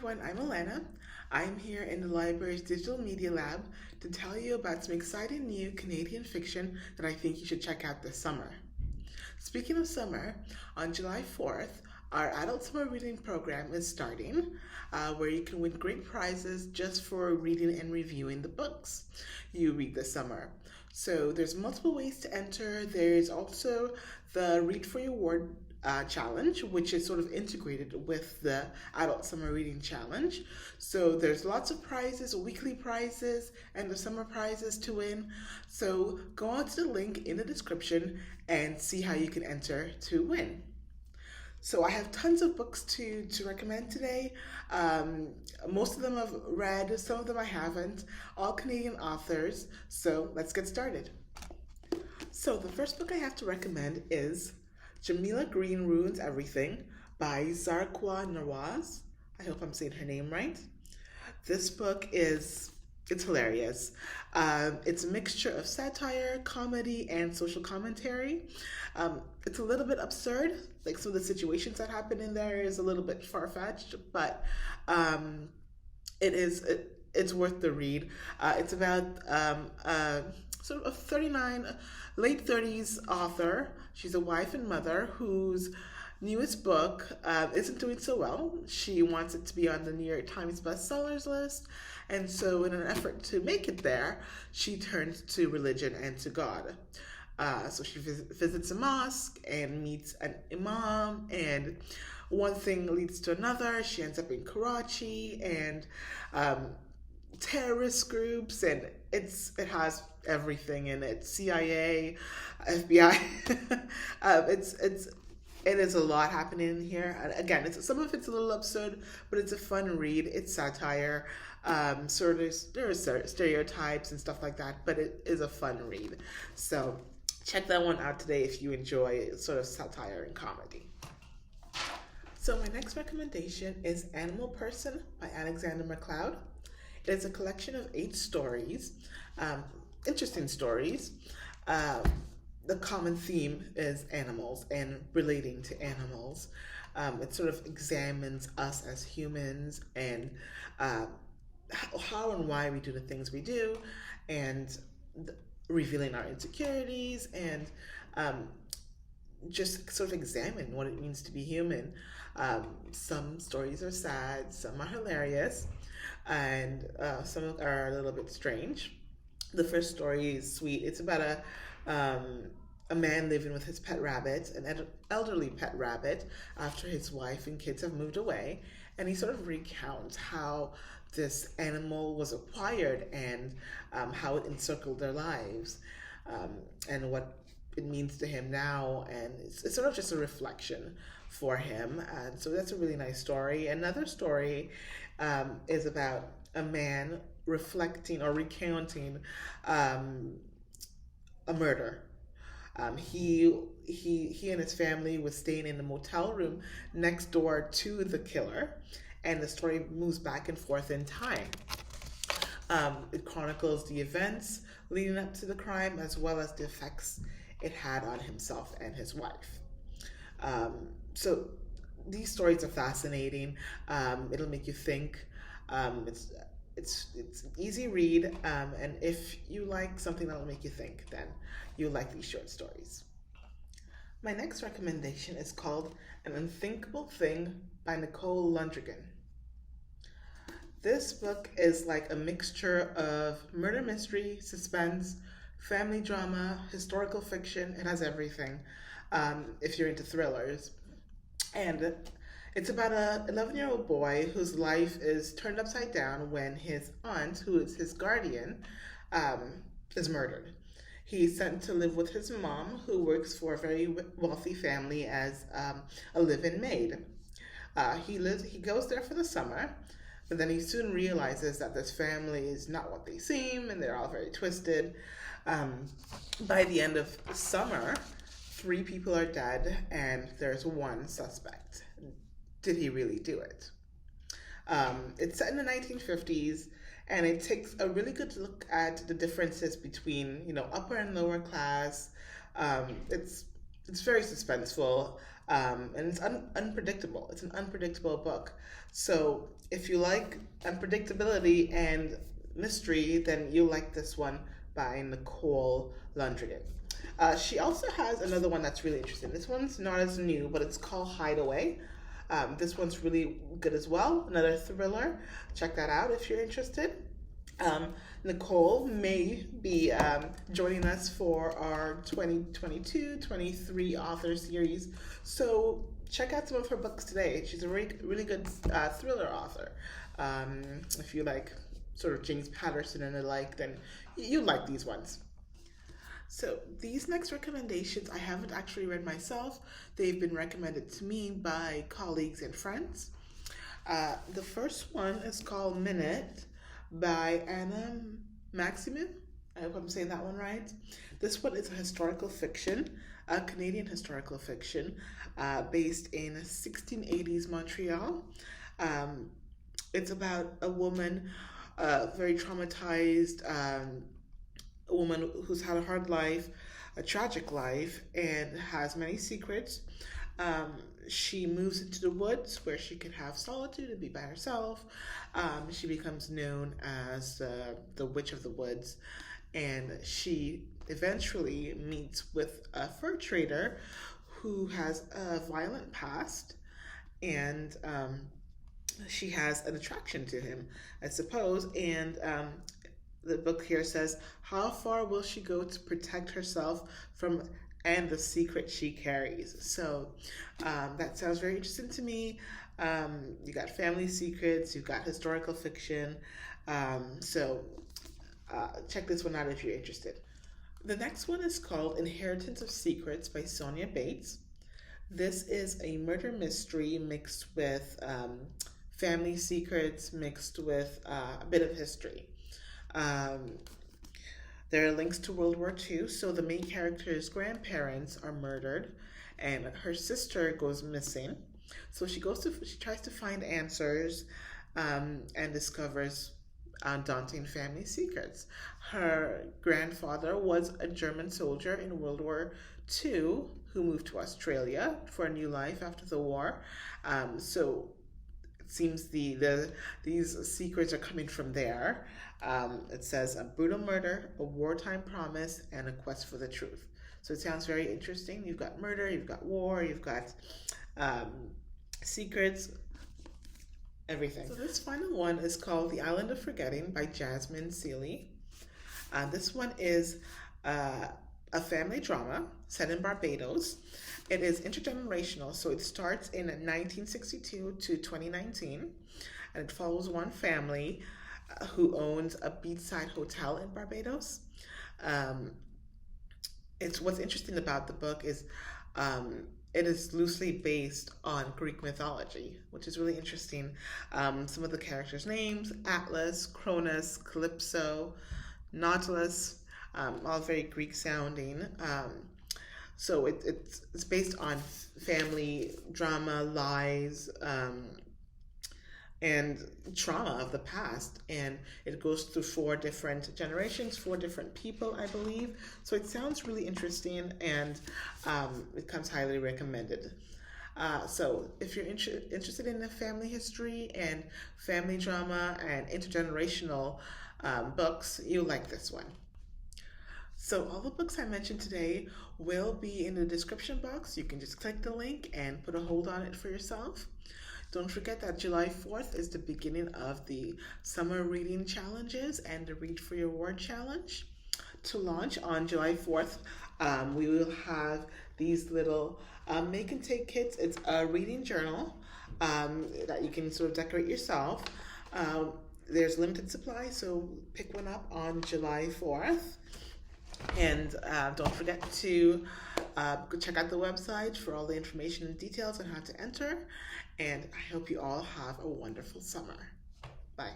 everyone, I'm Alana. I'm here in the library's digital media lab to tell you about some exciting new Canadian fiction that I think you should check out this summer. Speaking of summer, on July 4th, our adult summer reading program is starting, where you can win great prizes just for reading and reviewing the books you read this summer. So there's multiple ways to enter. There's also the Read for Your Award challenge, which is sort of integrated with the Adult Summer Reading Challenge. So there's lots of prizes, weekly prizes, and the summer prizes to win. So go on to the link in the description and see how you can enter to win. So I have tons of books to recommend today. Most of them I've read, some of them I haven't, all Canadian authors. So let's get started. So the first book I have to recommend is Jameela Green Ruins Everything by Zarqa Nawaz. I hope I'm saying her name right. This book it's hilarious. It's a mixture of satire, comedy, and social commentary. It's a little bit absurd, like some of the situations that happen in there is a little bit far-fetched, but it's worth the read. It's about sort of a late 30s author. She's a wife and mother whose newest book isn't doing so well. She wants it to be on the New York Times bestsellers list, and so in an effort to make it there, she turns to religion and to God. So she visits a mosque and meets an imam, and one thing leads to another. She ends up in Karachi and terrorist groups, and it has everything in it. CIA, FBI. It is a lot happening in here. And again, some of it's a little absurd, but it's a fun read. It's satire. There are stereotypes and stuff like that, but it is a fun read. So check that one out today if you enjoy sort of satire and comedy. So my next recommendation is Animal Person by Alexander MacLeod. It is a collection of 8 stories, interesting stories. The common theme is animals and relating to animals. It sort of examines us as humans and how and why we do the things we do, and revealing our insecurities, and just sort of examine what it means to be human. Some stories are sad, some are hilarious, and some are a little bit strange. The first story is sweet. It's about a man living with his pet rabbit, an elderly pet rabbit, after his wife and kids have moved away, and he sort of recounts how this animal was acquired and how it encircled their lives, and what it means to him now, and it's sort of just a reflection for him, and so that's a really nice story. Another story is about a man reflecting or recounting a murder. He and his family was staying in the motel room next door to the killer, and the story moves back and forth in time. It chronicles the events leading up to the crime, as well as the effects it had on himself and his wife. So these stories are fascinating. It'll make you think. It's an easy read, and if you like something that'll make you think, then you'll like these short stories. My next recommendation is called An Unthinkable Thing by Nicole Lundrigan. This book is like a mixture of murder mystery, suspense, family drama, historical fiction. It has everything, if you're into thrillers. And it's about an 11-year-old boy whose life is turned upside down when his aunt, who is his guardian, is murdered. He's sent to live with his mom, who works for a very wealthy family as a live-in maid. He goes there for the summer, but then he soon realizes that this family is not what they seem, and they're all very twisted. By the end of the summer, 3 people are dead, and there's one suspect. Did he really do it? It's set in the 1950s, and it takes a really good look at the differences between, upper and lower class. It's very suspenseful. And it's unpredictable. It's an unpredictable book. So if you like unpredictability and mystery, then you'll like this one by Nicole Lundrigan. She also has another one that's really interesting. This one's not as new, but it's called Hideaway. This one's really good as well. Another thriller. Check that out if you're interested. Nicole may be joining us for our 2022-23 author series. So check out some of her books today. She's a really, really good thriller author. If you like sort of James Patterson and the like, then you like these ones. So these next recommendations I haven't actually read myself. They've been recommended to me by colleagues and friends. The first one is called Minique by Maxymiw. I hope I'm saying that one right. This one is a historical fiction, a Canadian historical fiction based in 1680s Montreal. It's about a woman, very traumatized, a woman who's had a hard life, a tragic life, and has many secrets. She moves into the woods where she can have solitude and be by herself. She becomes known as the Witch of the Woods, and she eventually meets with a fur trader who has a violent past, and she has an attraction to him, I suppose. And the book here says, how far will she go to protect herself from and the secret she carries? So that sounds very interesting to me. You got family secrets, you've got historical fiction. So check this one out if you're interested. The next one is called Inheritance of Secrets by Sonya Bates. This is a murder mystery mixed with family secrets, mixed with a bit of history. There are links to World War II. So the main character's grandparents are murdered, and her sister goes missing. So she tries to find answers, and discovers daunting family secrets. Her grandfather was a German soldier in World War II who moved to Australia for a new life after the war. So it seems these secrets are coming from there. It says a brutal murder, a wartime promise, and a quest for the truth. So it sounds very interesting. You've got murder, you've got war, you've got secrets, everything. So this final one is called The Island of Forgetting by Jasmine Seeley. This one is a family drama set in Barbados. It is intergenerational, so it starts in 1962 to 2019, and it follows one family who owns a beachside hotel in Barbados. What's interesting about the book is it is loosely based on Greek mythology, which is really interesting. Some of the characters' names: Atlas, Cronus, Calypso, Nautilus, all very Greek sounding. So it's based on family drama, lies, and trauma of the past, and it goes through 4 different generations, 4 different people, I believe. So it sounds really interesting, and it comes highly recommended. So if you're interested in the family history and family drama and intergenerational books, you'll like this one. So all the books I mentioned today will be in the description box. You can just click the link and put a hold on it for yourself. Don't forget that July 4th is the beginning of the summer reading challenges and the Read for Your Award challenge. To launch on July 4th, we will have these little make and take kits. It's a reading journal that you can sort of decorate yourself. There's limited supply, so pick one up on July 4th. And don't forget to check out the website for all the information and details on how to enter. And I hope you all have a wonderful summer. Bye.